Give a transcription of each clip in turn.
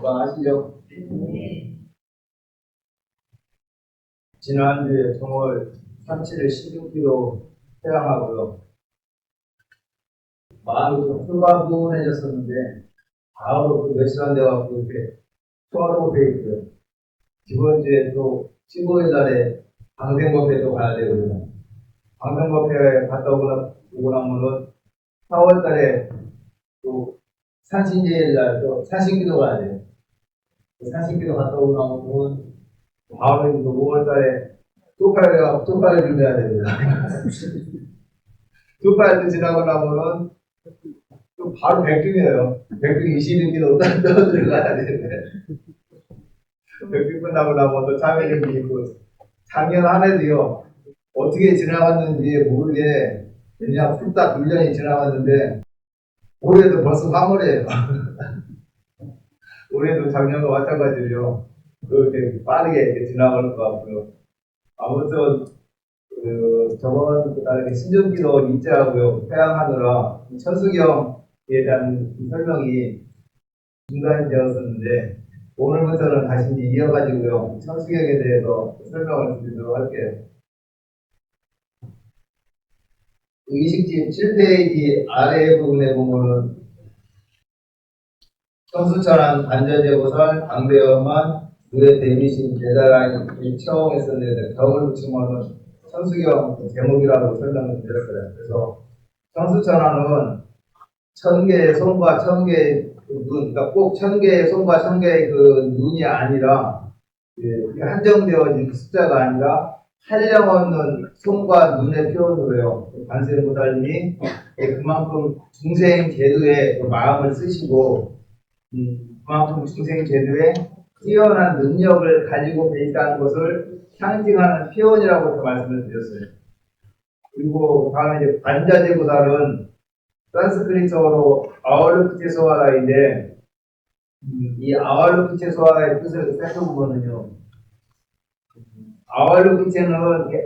건강하시죠? 지난주에 정월 37일 16kg 태양하고요. 마음이 좀 홀가분해졌었는데 바로 그 몇 시간 돼갖고 이렇게 소화로 돼 있고요. 이번 주에 또 15일 날에 방생법회도 가야 되고요. 방생법회 갔다 오고 나면은 4월 달에 또 산신제일 날 또 산신기도 가야 돼요. 산신기도 갔다 오고 나면은 바로 이제 5월 달에 쪽팔을 준비해야 됩니다. 쪽팔도 지나고 나면은 또 바로 백중이에요. 백중 20일기도 또 들어가야 되는데. 백중 끝나고 나면 또 참여정기 있고, 작년 한 해도요, 어떻게 지나갔는지 모르게 그냥 뚝딱 1년이 지나갔는데, 올해도 벌써 3월이에요. 올해도 작년과 마찬가지로 그렇게 빠르게 이렇게 지나가는 것 같고요. 아무튼, 저번 달에 신정기도 입제하고요, 태양하느라 천수경에 대한 설명이 중단되었었는데, 오늘부터는 다시 이어가지고요, 천수경에 대해서 설명을 드리도록 할게요. 의식집 7페이지 아래 부분에 보면은 천수천안 반전제보살 방배엄만 그의 대미신 대다라니 처음했었는데 덕을 붙이면은 천수경 제목이라고 설명을 드렸어요. 그래서 천수천안은 1000개의 손과 1000개의 눈, 그러니까 꼭 1000개의 손과 1000개의 그 눈이 아니라 한정되어진 숫자가 아니라 한량없는 손과 눈의 표현으로요. 관세음보살님이 그만큼 중생 제도에 마음을 쓰시고 그만큼 중생 제도에 뛰어난 능력을 가지고 있다는 것을 상징하는 표현이라고 말씀을 드렸어요. 그리고 다음에 이제 반자제보살은 산스크리트어로 아왈루프체소하라인데 이 아왈루프체소하라의 뜻을 살펴보면요. 아왈루프체는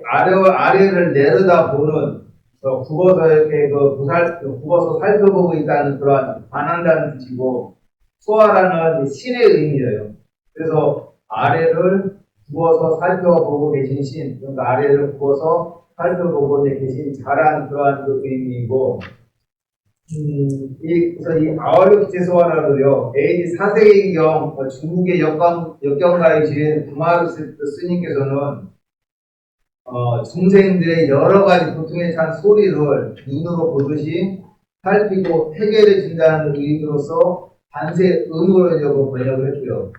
아래를 내려다보는 굽어서 이렇게 굽어서 살펴보고 있다는 그런 반한다는 뜻이고 소하라는 신의 의미예요. 그래서 아래를 굽어서 살펴보고 계신 신, 그러니까 아래를 굽어서 살펴보고 계신 자란 그러한 그 의미이고 그래서 이 아왈루프체소하라도요 AD 4세기경 중국의 역경가이신 부마르스 스님께서는 중생들의 여러 가지 고통에 찬 소리를 눈으로 보듯이 살피고 해결해 준다는 의미로서 반세 의무론이라고 번역을 했고요.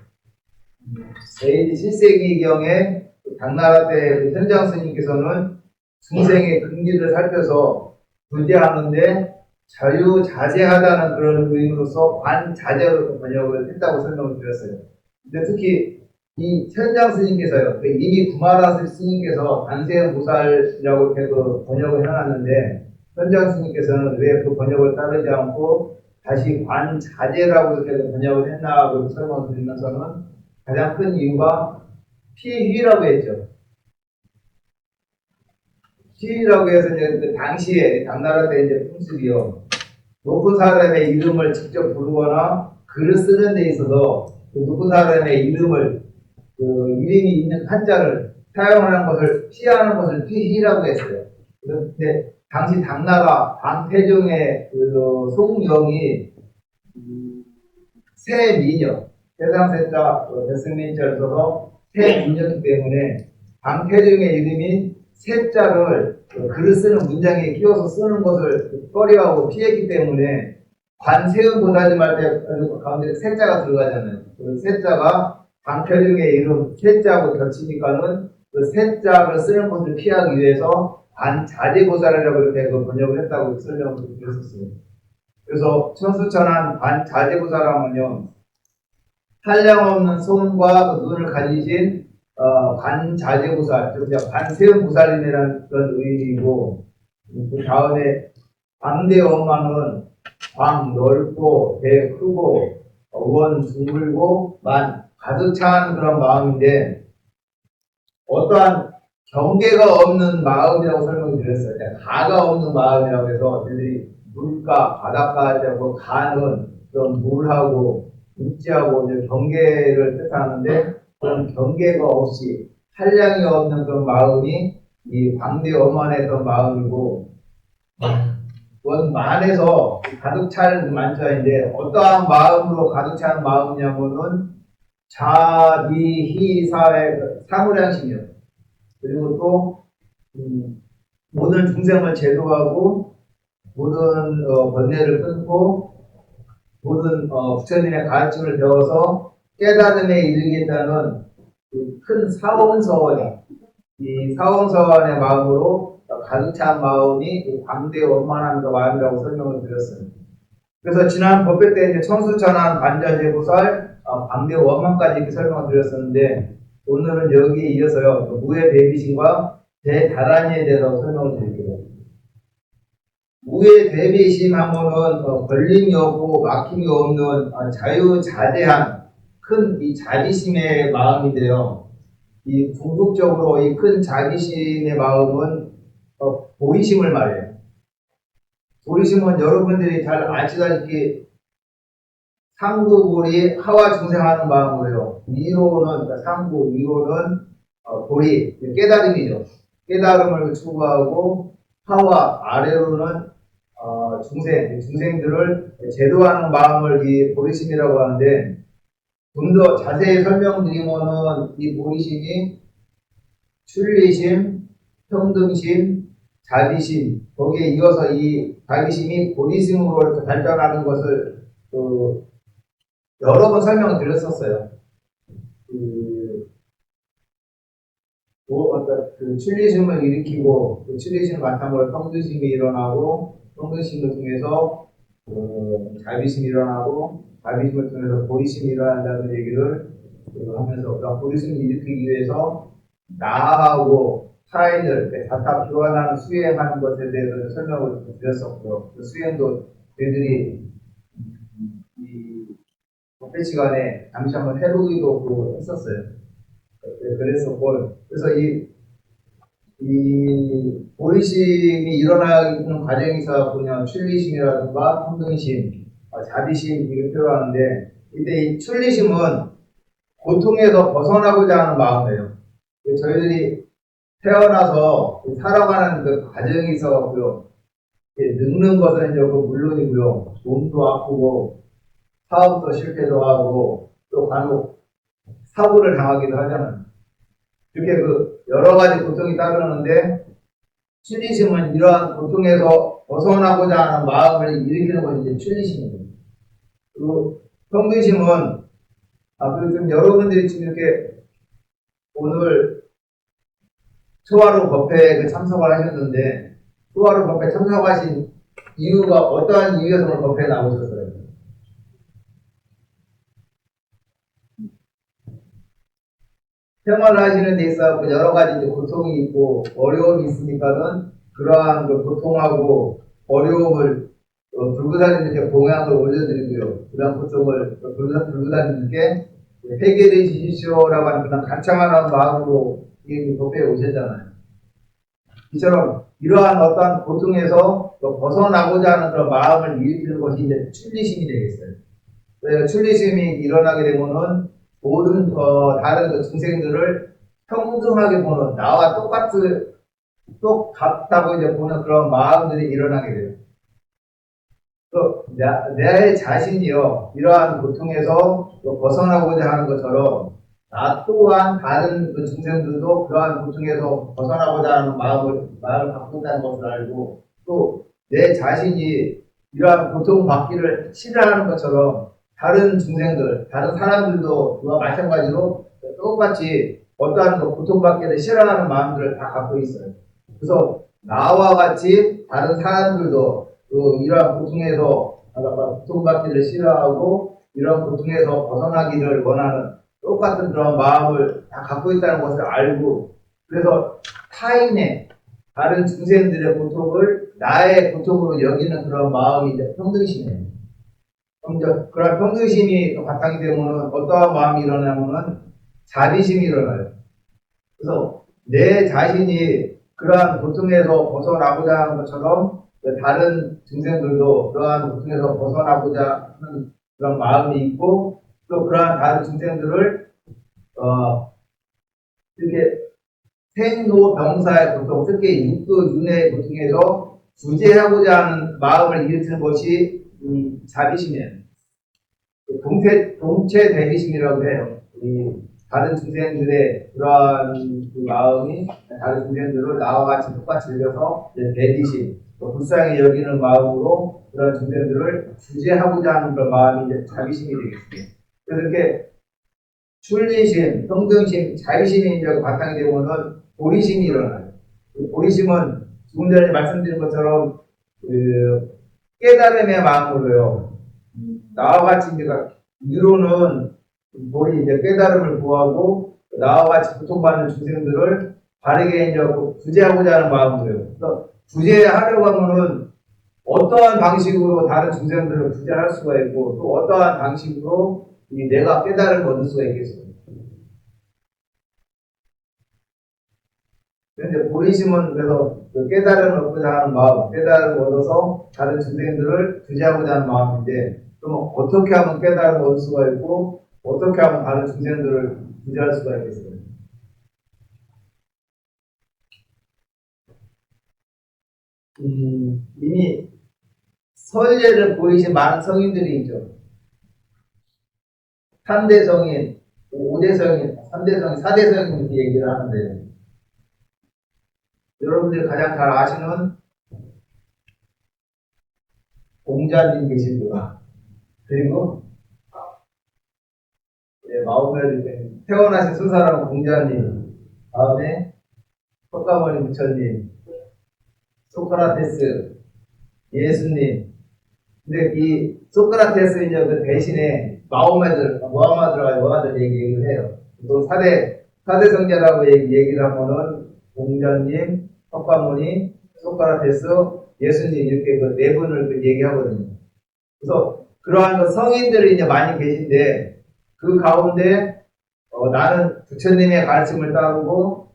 AD 7세기경에 당나라 때 현장 스님께서는 중생의 근기를 살펴서 구제하는데 자유자재하다는 그런 의미로서 관자재로 번역을 했다고 설명을 드렸어요. 근데 특히 이 현장 스님께서요, 이미 구마라 스님께서 관세음보살이라고 이렇게 번역을 해놨는데, 현장 스님께서는 왜 그 번역을 따르지 않고 다시 관자재라고 이렇게 번역을 했나고 설명을 드리면서는 가장 큰 이유가 피휘라고 했죠. 피휘라고 해서 이제 그 당시에 당나라 때 이제 풍습이요. 높은 사람의 이름을 직접 부르거나 글을 쓰는 데 있어서 그 높은 사람의 이름이 있는 한자를 사용하는 것을 피하는 것을 피희라고 했어요. 그런데 당시 당나라 방태종의 그 송영이 새미녀, 세상 세자 대승민자를 써서 새미녀이기 때문에 방태종의 이름이 세자를 글을 쓰는 문장에 끼워서 쓰는 것을 꺼려하고 피했기 때문에 관세음보살님 할 때 가운데 세자가 들어가잖아요. 그 세자가 방태종의 이름 세자하고 겹치니까는 그 세자를 쓰는 것을 피하기 위해서 반자재보살이라고 이렇게 번역을 했다고 설명을 드렸었어요. 그래서 천수천안 반자재보살하면요, 한량없는 손과 눈을 가지신 관자재보살, 즉 관세음보살이라는 그런 의미이고, 그 다음에 방대엄마는 광 넓고 배 크고 원 둥글고 만 가득 찬 그런 마음인데 어떠한 경계가 없는 마음이라고 설명을 드렸어요. 가가 없는 마음이라고 해서 저희들이 물가, 바닷가 하고 가는 그런 물하고 육지하고 이제 경계를 뜻하는데 그런 경계가 없이 한량이 없는 그런 마음이 이 광대 원만의 그런 마음이고 원만해서 가득 찬 만자인데 어떠한 마음으로 가득 찬 마음이냐면은 자비희사의 사무량심이요. 그리고 또 모든 중생을 제도하고 모든 번뇌를 끊고 모든 부처님의 가르침을 배워서 깨달음에 이르겠다는 그 큰 사원서원, 이 사원서원의 마음으로 가득 찬 마음이 광대 원만한 그 마음이라고 설명을 드렸습니다. 그래서 지난 법회 때 이제 청수천안 관자재보살 광대 원만까지 이렇게 설명을 드렸었는데 오늘은 여기에 이어서요 무의 대비심과 대다란이에 대해서 설명을 드릴게요. 무의 대비심 하면은 걸림이 없고 막힘이 없는 자유자재한 큰 이 자비심의 마음인데요. 이 궁극적으로 이 큰 자비심의 마음은 보리심을 말해요. 보리심은 여러분들이 잘 아시다시피 상부보리 하와 중생하는 마음으로요. 위로는 그러니까 상부, 위로는 보리, 깨달음이죠. 깨달음을 추구하고 하와 아래로는 중생들을 제도하는 마음을 이 보리심이라고 하는데 좀 더 자세히 설명드리면은 이 보리심이 출리심, 평등심, 자비심 거기에 이어서 이 자비심이 보리심으로 이렇게 발전하는 것을 여러 번 설명을 드렸었어요. 그 출리심을 일으키고 그 출리심을 바탕으로 평등심이 일어나고 평등심을 통해서 자비심이 일어나고 자비심을 통해서 보리심이 일어난다는 얘기를 하면서 보리심을 일으키기 위해서 나하고 타인을 각각 교환하는 수행하는 것에 대해서 설명을 드렸었고요. 그 수행도 저희들이 이 법회 시간에 잠시 한번 해보기도 했었어요. 그랬었고 그래서 이 보리심이 일어나는 과정에서 그냥 출리심이라든가 평등심, 자비심 이렇게 표현하는데 이때 이 출리심은 고통에서 벗어나고자 하는 마음이에요. 저희들이 태어나서 살아가는 그 과정이 있어서요. 늙는 것은 이제 물론이고요. 몸도 아프고 사업도 실패도 하고 또 간혹 사고를 당하기도 하잖아요. 이렇게 여러 가지 고통이 따르는데 출리심은 이러한 고통에서 벗어나고자 하는 마음을 일으키는 것이 이제 출리심입니다. 그리고 평등심은 그리고 좀 여러분들이 지금 이렇게 오늘 초하루 법회에 참석을 하셨는데 초하루 법회 참석하신 이유가 어떠한 이유에서 오늘 법회에 나오셨어요? 생활을 하시는 데 있어서 여러 가지 이제 고통이 있고 어려움이 있으니까는 그러한 그 고통하고 어려움을 불구사님께 공약을 올려드리고요. 그런 고통을 불구사님께 해결해 주십시오라고 하는 그런 간청하는 마음으로 이 법회에 오셨잖아요. 이처럼 이러한 어떤 고통에서 벗어나고자 하는 그런 마음을 일으키는 것이 이제 출리심이 되겠어요. 출리심이 일어나게 되면은 모든 다른 중생들을 평등하게 보는 나와 똑같다고 이제 보는 그런 마음들이 일어나게 돼요. 내 자신이요 이러한 고통에서 벗어나고자 하는 것처럼 나 또한 다른 중생들도 그러한 고통에서 벗어나고자 하는 마음을 갖고 있다는 것을 알고 또 내 자신이 이러한 고통받기를 싫어하는 것처럼 다른 중생들, 다른 사람들도 그와 마찬가지로 똑같이 어떠한 고통받기를 싫어하는 마음들을 다 갖고 있어요. 그래서 나와 같이 다른 사람들도 이러한 고통에서 고통받기를 싫어하고 이런 고통에서 벗어나기를 원하는 똑같은 그런 마음을 다 갖고 있다는 것을 알고 그래서 타인의 다른 중생들의 고통을 나의 고통으로 여기는 그런 마음이 이제 평등심이에요. 그런 평등심이 바탕이 되면 어떠한 마음이 일어나면은 자비심이 일어나요. 그래서 내 자신이 그러한 고통에서 벗어나고자 하는 것처럼 다른 중생들도 그러한 고통에서 벗어나고자 하는 그런 마음이 있고 또 그러한 다른 중생들을 이렇게 생로병사의 고통, 특히 육도 윤회의 고통에서 구제하고자 하는 마음을 일으키는 것이 이 자비심이에요. 동체 대비심이라고 해요. 이 다른 중생들의 그러한 그 마음이 다른 중생들을 나와 같이 똑같이 즐겨서 대비심, 또 불쌍히 여기는 마음으로 그런 중생들을 구제하고자 하는 그런 마음이 이제 자비심이 되겠습니다. 그래서 이렇게 출리심, 평등심, 자비심이 이제 바탕이 되면은 보리심이 일어나요. 보리심은 조금 전에 말씀드린 것처럼 그 깨달음의 마음으로요. 나와 같이 이제 위로는 우리 이제 깨달음을 구하고 나와 같이 고통받는 중생들을 바르게 이제 구제하고자 하는 마음으로요. 그래서 구제하려고 하면은 어떠한 방식으로 다른 중생들을 구제할 수가 있고 또 어떠한 방식으로 내가 깨달음을 얻을 수가 있겠습니다. 그런데 보리심은 그래서 그 깨달음을 얻고자 하는 마음, 깨달음을 얻어서 다른 중생들을 구제하고자 하는 마음인데 그럼 어떻게 하면 깨달음을 얻을 수가 있고 어떻게 하면 다른 중생들을 구제할 수가 있겠어요? 이미 선례를 보이신 많은 성인들이 있죠. 3대 성인, 5대 성인, 3대 성인, 4대 성인 이렇게 얘기를 하는데 여러분들이 가장 잘 아시는 공자님 계시고요. 그리고 마음에 태어나신 수사람 공자님, 다음에 석가모니 부처님, 소크라테스, 예수님. 근데 이 소크라테스 이제 그 대신에 모하마드라고 얘기를 해요. 또 4대 성자라고 얘기를 하면은 공자님, 석가모니, 소크라테스, 예수님 이렇게 그 네 분을 얘기하거든요. 그래서 그러한 그 성인들이 이제 많이 계신데 그 가운데 나는 부처님의 가르침을 따르고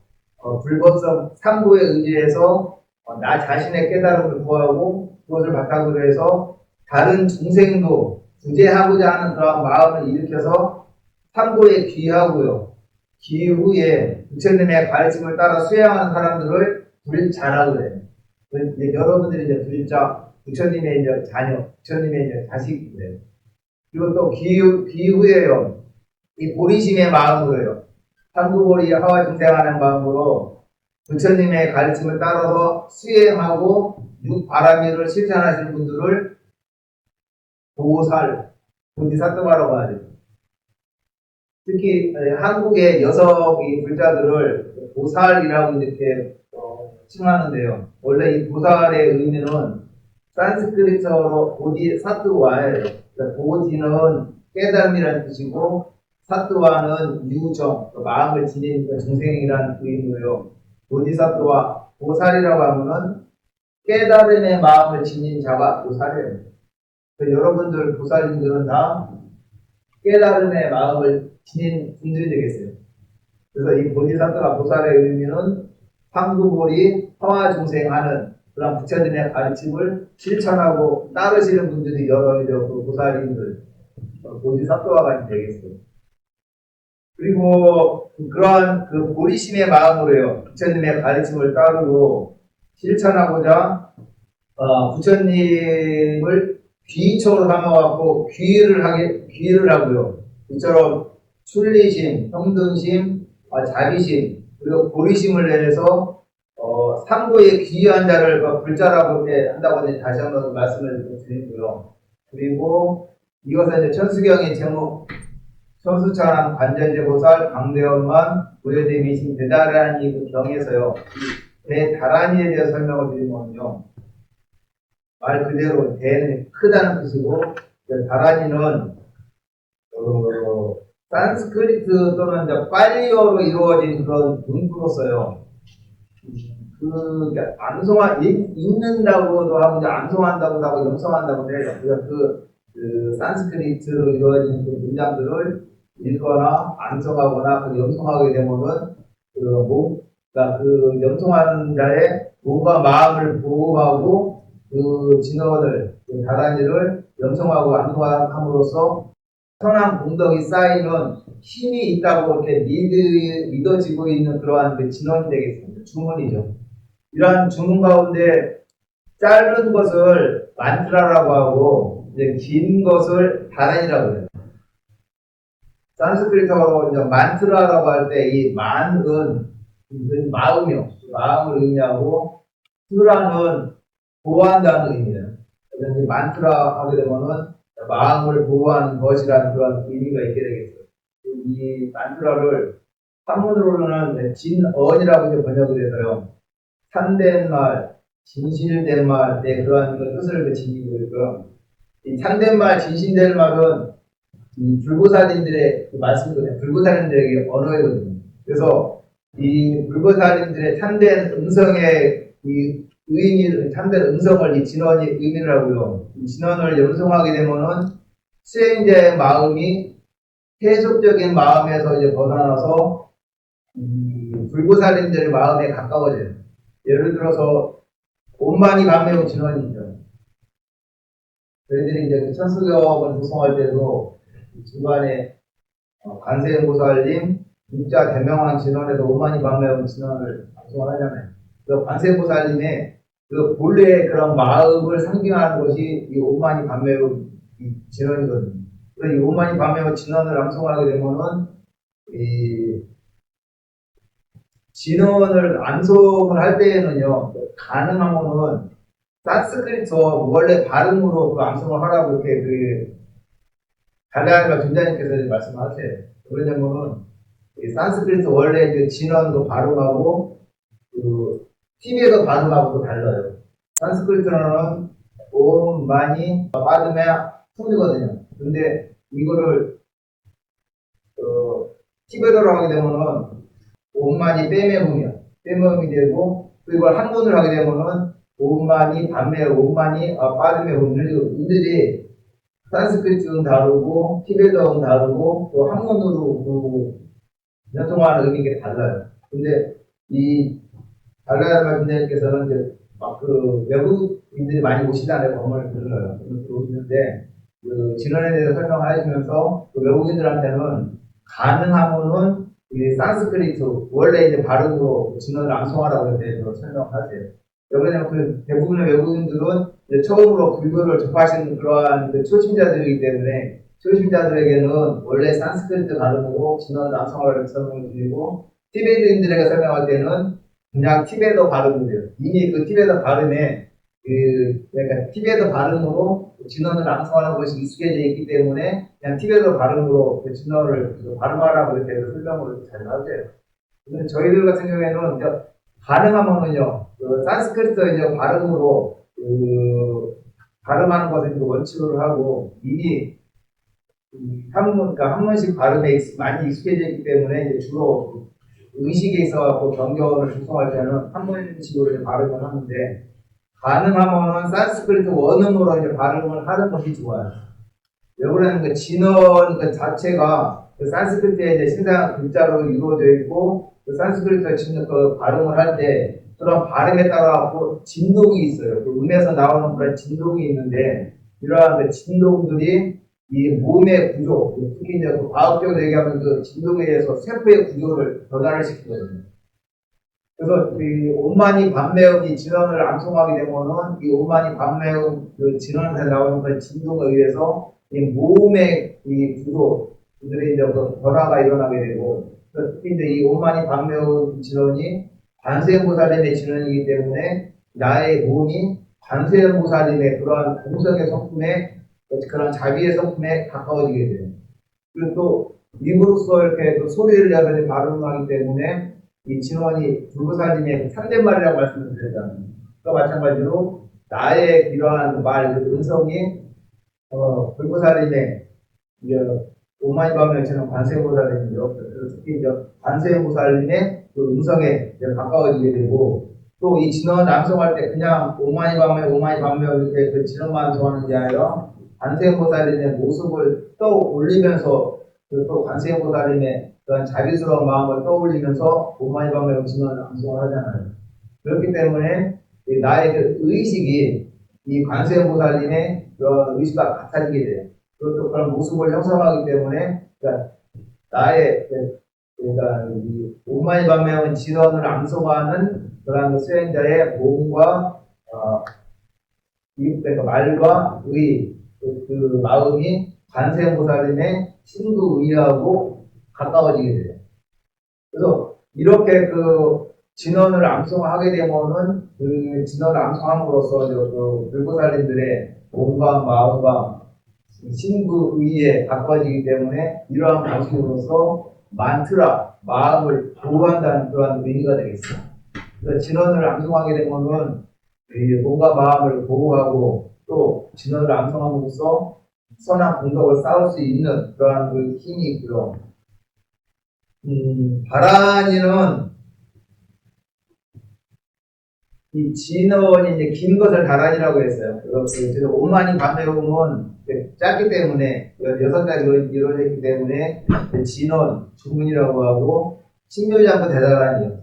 불법성 삼구에 의지해서 나 자신의 깨달음을 구하고 그것을 바탕으로 해서 다른 중생도 구제하고자 하는 그런 마음을 일으켜서 삼구에 귀하고요. 귀 후에 부처님의 가르침을 따라 수행하는 사람들을 불자라고 해요. 이제 여러분들이 이제 불자, 부처님의 이제 자녀, 부처님의 이제 자식이래요. 그리고 또 귀 후에요. 이 보리심의 마음으로요. 삼구보리 하와 중생하는 마음으로 부처님의 가르침을 따라서 수행하고 육바라밀을 실천하시는 분들을 보살, 보디사토마라고 하죠. 특히 한국의 여성 불자들을 보살이라고 이렇게 칭하는데요. 원래 이 보살의 의미는 산스크리트어로 보디사트와예요. 보디는 깨달음이라는 뜻이고 사트와는 유정, 마음을 지닌 중생이라는 의미로요. 보디사트와 보살이라고 하면은 깨달음의 마음을 지닌 자가 보살이에요. 여러분들 보살님들은 다 깨달음의 마음을 지닌 분들이 되겠어요. 그래서 이 보디사트와 보살의 의미는 황구보리 화화 중생하는 그런 부처님의 가르침을 실천하고 따르시는 분들이 여러 그 보살님들, 보디사트와가 되겠어요. 그리고 그러한 그 보리심의 마음으로요, 부처님의 가르침을 따르고 실천하고자 부처님을 귀처로 삼아갖고 귀의를 하고요. 이처럼 출리심, 평등심, 자비심, 그리고 보리심을 내서 삼고의 귀한 자를 불자라고 한다고 다시 한번 말씀을 드리고요. 그리고 이것은 이제 천수경의 제목 천수찬 관전제보살 강대원만 무료대미신 대다라니 경에서요. 대다라니에 대해서 설명을 드리면요. 말 그대로 대는 크다는 뜻이고 다라니는 산스크리트 또는 팔리어로 이루어진 그런 문구로서요. 읽는다고도 하고 암송한다고도 하고 염송한다고도 해요. 그러니까 그 산스크리트로 이루어진 그 문장들을 읽거나 암송하거나 그 염송하게 되면은 그 염송하는 자의 몸과 마음을 보호하고 그 진언을, 그 다란이를 염송하고 암송함으로써 선한 공덕이 쌓이는 힘이 있다고 이렇게 믿어지고 있는 그러한 그 진원이 되겠습니다. 주문이죠. 이러한 주문 가운데 짧은 것을 만트라라고 하고 이제 긴 것을 다란이라고 해요. 산스크리트어로 이제 만트라라고 할 때 이 만은 마음이요. 마음을 의미하고 트라는 보호한다는 의미예요. 그래서 만트라 하게 되면은 마음을 보호하는 것이라는 그런 의미가 있게 되겠어요. 이 만트라를 한문으로는 진언이라고 이제 번역을 해서요. 참된 말, 진실된 말, 네, 그러한 뜻을 지니고 있고요. 이 참된 말, 진실된 말은 이 불교사님들의 그 말씀이거든요. 불교사님들에게 언어이거든요. 그래서 이 불교사님들의 참된 음성의 이 의미, 참된 음성을 이 진언이 의미를 하고요. 이 진언을 연성하게 되면은 수행자의 마음이 세속적인 마음에서 이제 벗어나서 불교사님들의 마음에 가까워져요. 예를 들어서 온만이 감매운 진언이죠. 저희들이 이제 그 천수경을 구성할 때도 중간에 관세음보살님 육자 대명한 진언에도 온만이 감매운 진언을 방송을 하잖아요. 그 관세음보살님의 그 본래의 그런 마음을 상징하는 것이 이 온만이 감매운 진언이거든요. 그래서 이 온만이 감매운 진언을 암송하게 되면은 이 진언을 암송을 할 때에는요, 가능하면은 산스크리트 원래 발음으로 그 암송을 하라고 이렇게 그 달라이가 존자님께서 말씀하세요. 왜냐면은 산스크리트 원래 그 진언도 발음하고 그 티베트 발음하고도 달라요. 산스크리트는 옴 많이 빠르면 품이거든요. 근데 이거를 티베트로 하게 되면은 옴만이 빼매음이야. 빼매음이 되고 또 이걸 한문을 하게 되면은 옴만이 반매 옴만이 빠르매 음들이 산스크리트는 다르고 티베트어는 다르고 또 한문으로 그 연통하는 의미가 달라요. 근데 이 달라야 선생님께서는 이제 막 그 외국인들이 많이 오시잖아요. 법문을 들어요. 들어오시는데 그 진원에 대해서 설명하시면서 그 외국인들한테는 가능하면은 이 산스크리트 원래 이제 발음으로 진원을 암송하라고 대해서 설명하세요. 왜냐면 그 대부분의 외국인들은 이제 처음으로 불교를 접하시는 그러한 그 초심자들이기 때문에 초심자들에게는 원래 산스크리트 발음으로 진원을 암송하라고 설명을 드리고 티베트인들에게 설명할 때는 그냥 티베트 발음이에요. 이미 그 티베트 발음에 그러니까 티베트 발음으로 진원을 암송하는 것이 익숙해져 있기 때문에 그냥 티베트 발음으로 그 진원을 발음하라고 이렇게 설명을 잘 하세요. 근데 저희들 같은 경우에는 이제 가능하면은요, 그 산스크리트 이제 발음으로 발음하는 것을 원칙으로 하고 이미 그러니까 한문식 발음에 많이 익숙해져 있기 때문에 이제 주로 의식에 있어서 경전을 구성할 때는 한문식으로 발음을 하는데 가능하면은 산스크리트 원음으로 이제 발음을 하는 것이 좋아요. 왜 그러냐면 그 진원 그 자체가 그 산스크리트의 이제 신상 글자로 이루어져 있고 그 산스크리트 짓는 그 발음을 할 때 그런 발음에 따라 진동이 있어요. 그 음에서 나오는 그런 진동이 있는데 이러한 그 진동들이 이 몸의 구조, 특히 이제 그 과학적으로 얘기하면 그 진동에 의해서 세포의 구조를 변화를 시키거든요. 그래서 이 온만이 반매음이 진원을 암송하게 되면은 이 온만이 반매음 그 진원에서 나오는 그 진동에 의해서 이 몸의 이 구조들이 이제 그 변화가 일어나게 되고 특히 이제 이 온만이 반매음 진원이 관세음보살님의 진원이기 때문에 나의 몸이 관세음보살님의 그러한 공성의 성품에 그런 자비의 성품에 가까워지게 돼요. 그리고 또 입으로써 이렇게 또 소리를 내서 발음하기 때문에 이 진원이 불교사님의 참된말이라고 말씀을 드렸잖아요. 그와 마찬가지로 나의 이러한 말, 그 음성이 불교사님의 오마이 밤에처럼 관세음보살님이죠. 특히 이제 관세음보살님의 그 음성에 가까워지게 되고 또 이 진원 암송할 때 그냥 오마이 밤에 이렇게 그 진원만 좋아하는 게 아니라 관세음보살님의 모습을 떠올리면서 또 관세음보살님의 그런 자비스러운 마음을 떠올리면서 오마이 밤에 진원을 암송을 하잖아요. 그렇기 때문에 나의 그 의식이 이 관세음보살님의 그런 의식과 같아지게 돼요. 그것도 그런 모습을 형성하기 때문에, 그러니까 나의, 그러니까 이 오만이 반면은 진언을 암송하는 그런 수행자의 몸과, 그러니까 말과 의, 그 마음이 관세음보살님의 친구의하고 가까워지게 돼요. 그래서 이렇게 그 진언을 암송하게 되면은 그 진언을 암송함으로써 그 불보살님들의 몸과 마음과 신부의에 가까워지기 때문에 이러한 방식으로서 만트라, 마음을 보호한다는 그러한 의미가 되겠어요. 그래서 진언을 암송하게 되면은 이 몸과 마음을 보호하고 또 진언을 암송함으로써 선한 공덕을 쌓을 수 있는 그러한 그 힘이 있고요. 다란이는 이 진언이 이제 긴 것을 다란이라고 했어요. 그래서 오만이 반대로는 짧기 때문에 6가지 이루어져 있기 때문에 진언, 주문이라고 하고 신묘장구 대다란이요.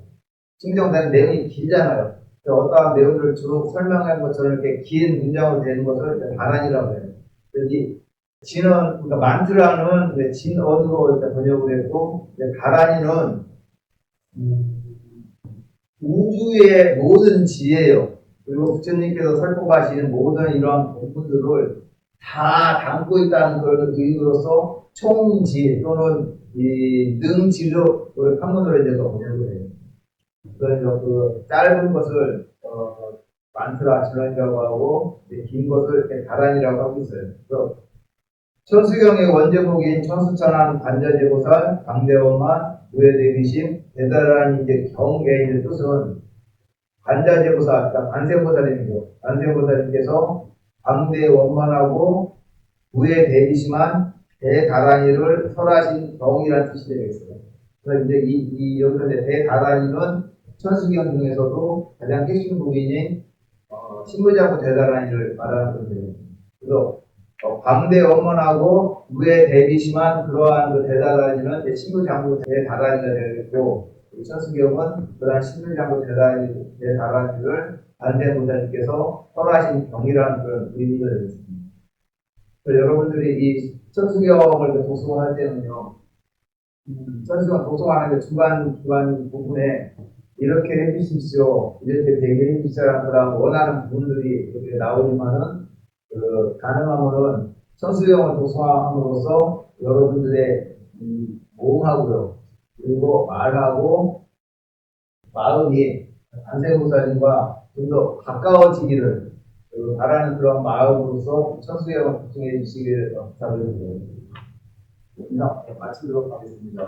신묘장구는 내용이 길잖아요. 어떠한 내용들을 주로 설명한 것처럼 이렇게 긴 문장으로 되는 것을 다란이라고 해요. 여기 진언, 그러니까 만트라는 진언으로 번역을 했고, 다란이는 우주의 모든 지혜요. 그리고 부처님께서 설법하시는 모든 이러한 본분들을 다 담고 있다는 그런 의미로서 총지 또는 이 능지로 한문으로 이제 번역을 해요. 그래서 그 짧은 것을 만트라 진언이라고 하고 긴 것을 다란이라고 하고 있어요. 그래서 천수경의 원제목인 천수천안 관자재보살 광대원만 무해대비심 대단한 이제 경계의 뜻은 관자재보살, 그러니까 관세음보살님이죠. 관세음보살님께서 광대원만하고 무해대비심한 대다란이를 설하신 경이라는 뜻이 되겠어요. 그래서 이제 여기서 이제 대다란이는 천수경 중에서도 가장 핵심 부분인 신부자고 대다란이를 말하는 건데요. 그래서 광대 원만하고 무에 대비심한 그러한 그 대다란이는 신부장구 대다란이가 되겠고, 천수경은 그러한 신부장구 대다란이를 관세음보살님께서 설하신 경이라는 그런 의미가 되겠습니다. 그래서 여러분들이 이 천수경을 독송할 때는요, 천수경 독송하는 중간 부분에 이렇게 해주십시오, 이렇게 되게 해주시라는 그런 원하는 부분들이 이렇게 나오지만은 가능하면은 천수경을 독송함으로써 여러분들의 모음하고요, 그리고 말하고 마음이 관세음보살님과 좀 더 가까워지기를 바라는 그런 마음으로서 천수경을 독송해 주시기를 부탁드립니다. 마치도록 하겠습니다.